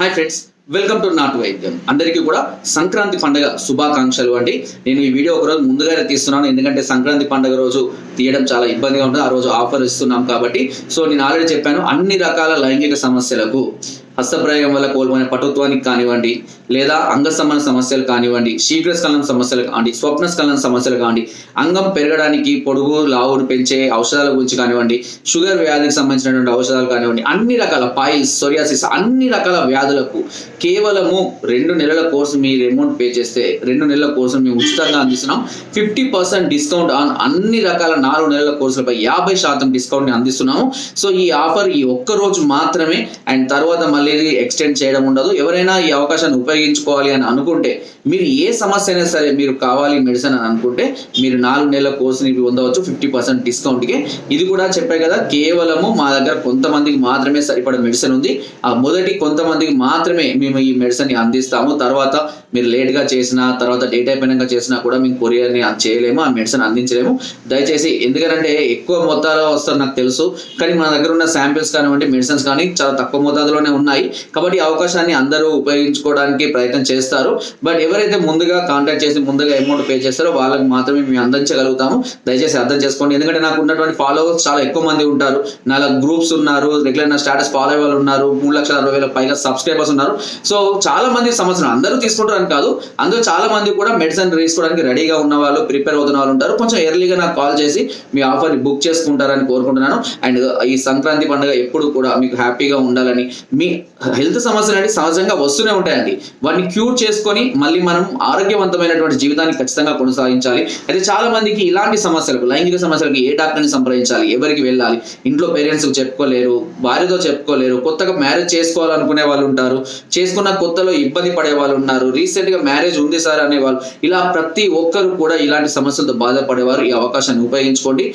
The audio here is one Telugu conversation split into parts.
హాయ్ ఫ్రెండ్స్, వెల్కమ్ టు నాటు వైద్యం. అందరికీ కూడా సంక్రాంతి పండుగ శుభాకాంక్షలు అండి. నేను ఈ వీడియో ఒకరోజు ముందుగానే తీస్తున్నాను, ఎందుకంటే సంక్రాంతి పండుగ రోజు తీయడం చాలా ఇబ్బందిగా ఉంటుంది. ఆ రోజు ఆఫర్ ఇస్తున్నాం కాబట్టి. సో నేను ఆల్రెడీ చెప్పాను, అన్ని రకాల లైంగిక సమస్యలకు హస్తప్రయోగం వల్ల కోల్పోయిన పటుత్వానికి కానివ్వండి, లేదా అంగస్తంభన సమస్యలు కానివ్వండి, శీఘ్రస్ఖలనం సమస్యలు కానివ్వండి, స్వప్నస్ఖలనం సమస్యలు కానివ్వండి, అంగం పెరగడానికి పొడుగు లావును పెంచే ఔషధాల గురించి కానివ్వండి, షుగర్ వ్యాధికి సంబంధించినటువంటి ఔషధాలు కానివ్వండి, అన్ని రకాల పైల్స్, సోరియాసిస్, అన్ని రకాల వ్యాధులకు కేవలము 2 నెలల కోర్సు మీరు అమౌంట్ పే చేస్తే 2 నెలల కోర్సు మేము ఉచితంగా అందిస్తున్నాం. 50% డిస్కౌంట్ ఆన్ అన్ని రకాల 4 నెలల కోర్సులపై 50% డిస్కౌంట్ ని అందిస్తున్నాము. సో ఈ ఆఫర్ ఈ ఒక్క రోజు మాత్రమే, అండ్ తర్వాత మళ్ళీ ఎక్స్టెండ్ చేయడం ఉండదు. ఎవరైనా ఈ అవకాశాన్ని ఉపయోగించుకోవాలి అని అనుకుంటే, మీరు ఏ సమస్య అయినా సరే మీరు కావాలి మెడిసిన్ అని అనుకుంటే మీరు 4 నెలల కోర్సుని పొందవచ్చు 50% డిస్కౌంట్కి. ఇది కూడా చెప్పాయి కదా, కేవలము మా దగ్గర కొంతమందికి మాత్రమే సరిపడే మెడిసిన్ ఉంది. ఆ మొదటి కొంతమందికి మాత్రమే మేము ఈ మెడిసిన్ ని అందిస్తాము. తర్వాత మీరు లేట్గా చేసినా, తర్వాత డేట్ అయిపోయినాక చేసినా కూడా మేము కొరియర్ని చేయలేము, ఆ మెడిసిన్ అందించలేము. దయచేసి, ఎందుకంటే ఎక్కువ మొత్తాలో వస్తారు నాకు తెలుసు, కానీ మన దగ్గర ఉన్న శాంపిల్స్ కానివ్వండి, మెడిసిన్స్ కానీ చాలా తక్కువ మోతాదులోనే ఉన్నాయి. కాబట్టి ఈ అవకాశాన్ని అందరూ ఉపయోగించుకోవడానికి ప్రయత్నం చేస్తారు. బట్ ఎవరైతే ముందుగా కాంటాక్ట్ చేసి ముందుగా అమౌంట్ పే చేస్తారో వాళ్ళకి మాత్రమే మేము అందించగలుగుతాము. దయచేసి అర్థం చేసుకోండి. ఎందుకంటే నాకు ఉన్నటువంటి ఫాలోవర్స్ చాలా ఎక్కువ మంది ఉంటారు. 4 గ్రూప్స్ ఉన్నారు, రెగ్యులర్ నా స్టేటస్ ఫాలో అయ్యే వాళ్ళు ఉన్నారు, 3,60,000 పైగా సబ్స్క్రైబర్స్ ఉన్నారు. సో చాలా మంది సంవత్సరం అందరూ తీసుకుంటారని కాదు, అందులో చాలా మంది కూడా మెడిసిన్ తీసుకోవడానికి రెడీగా ఉన్న వాళ్ళు, ప్రిపేర్ అవుతున్న వాళ్ళు ఉంటారు. కొంచెం ఎర్లీగా నాకు కాల్ చేసి మీ ఆఫర్ని బుక్ చేసుకుంటారని కోరుకుంటున్నాను. అండ్ ఈ సంక్రాంతి పండుగ ఎప్పుడు కూడా మీకు హ్యాపీగా ఉండాలని. మీ హెల్త్ సమస్యలు అంటే సహజంగా వస్తూనే ఉంటాయండి, వాటిని క్యూర్ చేసుకొని మళ్ళీ మనం ఆరోగ్యవంతమైనటువంటి జీవితాన్ని ఖచ్చితంగా కొనసాగించాలి. అయితే చాలా మందికి ఇలాంటి సమస్యలకు, లైంగిక సమస్యలకు ఏ డాక్టర్ని సంప్రదించాలి, ఎవరికి వెళ్ళాలి, ఇంట్లో పేరెంట్స్ చెప్పుకోలేరు, భార్యతో చెప్పుకోలేరు, కొత్తగా మ్యారేజ్ చేసుకోవాలనుకునే వాళ్ళు ఉంటారు, చేసుకున్న కొత్తలో ఇబ్బంది పడే వాళ్ళు ఉన్నారు, రీసెంట్ గా మ్యారేజ్ ఉంది సార్ అనేవాళ్ళు, ఇలా ప్రతి ఒక్కరు కూడా ఇలాంటి సమస్యలతో బాధపడేవారు. ఈ అవకాశాన్ని ఉపయోగించుకోండి.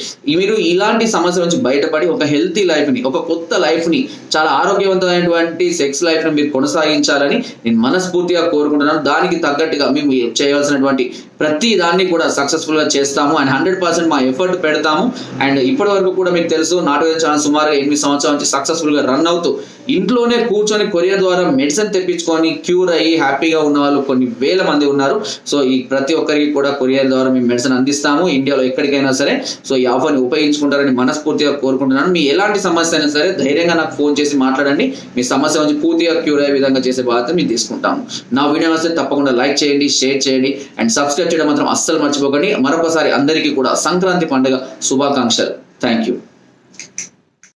మీరు ఇలాంటి సమస్యల నుంచి బయటపడి ఒక హెల్తీ లైఫ్ ని, ఒక కొత్త లైఫ్ ని, చాలా ఆరోగ్యవంతమైనటువంటి సెక్స్ లైఫ్ ని మీరు కొనసాగించాలని నేను మనస్ఫూర్తిగా కోరుకుంటున్నాను. దానికి తగ్గట్టుగా మేము చేయవలసినటువంటి ప్రతి దాన్ని కూడా సక్సెస్ఫుల్ గా చేస్తాము అండ్ 100% మా ఎఫర్ట్ పెడతాము. అండ్ ఇప్పటి వరకు కూడా మీకు తెలుసు, నాటు వైద్యం ఛానల్ సుమారుగా 8 సంవత్సరాల నుంచి సక్సెస్ఫుల్ గా రన్ అవుతూ ఇంట్లోనే కూర్చొని కొరియర్ ద్వారా మెడిసిన్ తెప్పించుకొని క్యూర్ అయ్యి హ్యాపీగా ఉన్న వాళ్ళు కొన్ని వేల మంది ఉన్నారు. సో ఈ ప్రతి ఒక్కరికి కూడా కొరియర్ ద్వారా మేము మెడిసిన్ అందిస్తాము, ఇండియాలో ఎక్కడికైనా సరే. సో ఈ ఆఫర్ని ఉపయోగించుకుంటారని మనస్ఫూర్తిగా కోరుకుంటున్నాను. మీ ఎలాంటి సమస్య అయినా సరే ధైర్యంగా నాకు ఫోన్ చేసి మాట్లాడండి. మీ సమస్య నుంచి పూర్తిగా క్యూర్ అయ్యే విధంగా చేసే బాధ్యత మేము తీసుకుంటాము. నా వీడియో వస్తే తప్పకుండా లైక్ చేయండి, షేర్ చేయండి అండ్ సబ్స్క్రైబ్ చేయడం మాత్రం అస్సలు మర్చిపోకండి. మరొకసారి అందరికీ కూడా సంక్రాంతి పండుగ శుభాకాంక్షలు. Thank you.